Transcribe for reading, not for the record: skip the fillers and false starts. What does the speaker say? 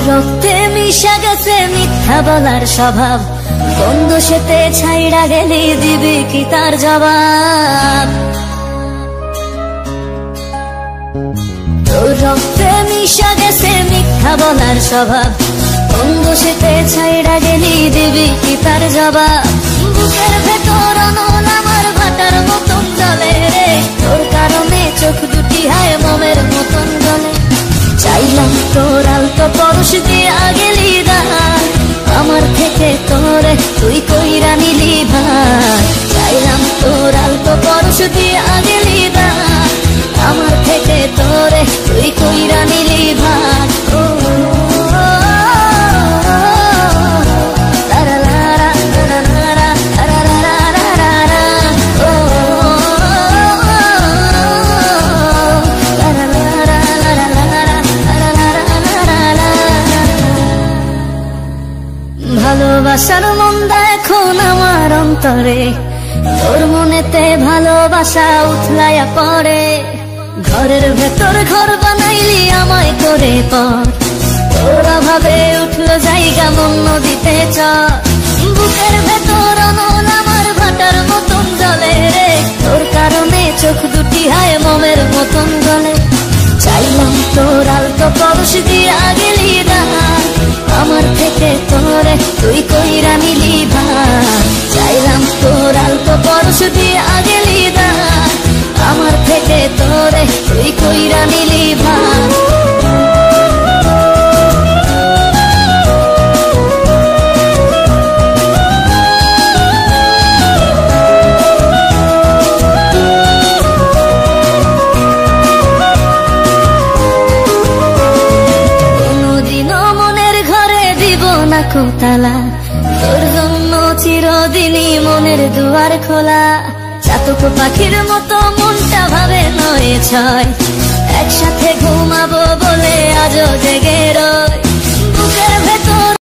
রক্তে মিশা গেছে মিথ্যা বলার স্বভাব, কোন দোষেতে ছাইড়া গেলি দিবি কি তার জবাব? তোর রক্তে মিশা গেছে মিথ্যা বলার স্বভাব, কোন দোষেতে ছাইড়া গেলি দিবি কি তার জবাব? বুকের ভেতর অনল আমার ভাটার মতন জ্বলে রে, তোর কারণে চোখ দুটি হায় মোমের মতন গলে। চাইলাম তোর আলতো পরশ দিয়া গেলি দান, আমার থেকে তোরে তুই কইরা নিলি ভার। চাইলাম তোর আলতো পরশ দিয়া গেলি দান, আমার থেকে তোরে তুই কইরা নিলি ভার। ভালোবাসার মন্দা এখন আমার অন্তরে, তোর মনেতে ভালোবাসা উথলাইয়া পড়ে। ঘরের ভেতর ঘর বানাইলি আমায় করে পর, তোর অভাবে উঠলো জায়গা মন নদীতে চর। বুকের ভেতর অনল আমার ভাটার মতন জ্বলে রে, তোর কারণে চোখ দুটি হায় মোমের মতন গলে। চাইলাম তোর আলতো পরশ দিয়া গেলি দান, আমার থেকে তোরে তুই কইরা নিলি ভার। চাইলাম তোর আলতো পরশ দিয়া গেলি দান, আমার থেকে তোরে তুই কইরা নিলি ভার। তালা তোর জন্য চিরদিনই মনের দুয়ার খোলা। চাতক পাখির মতো মনটা ভাবে নয় ছয়, একসাথে ঘুমাবো বলে আজও জেগে রয়।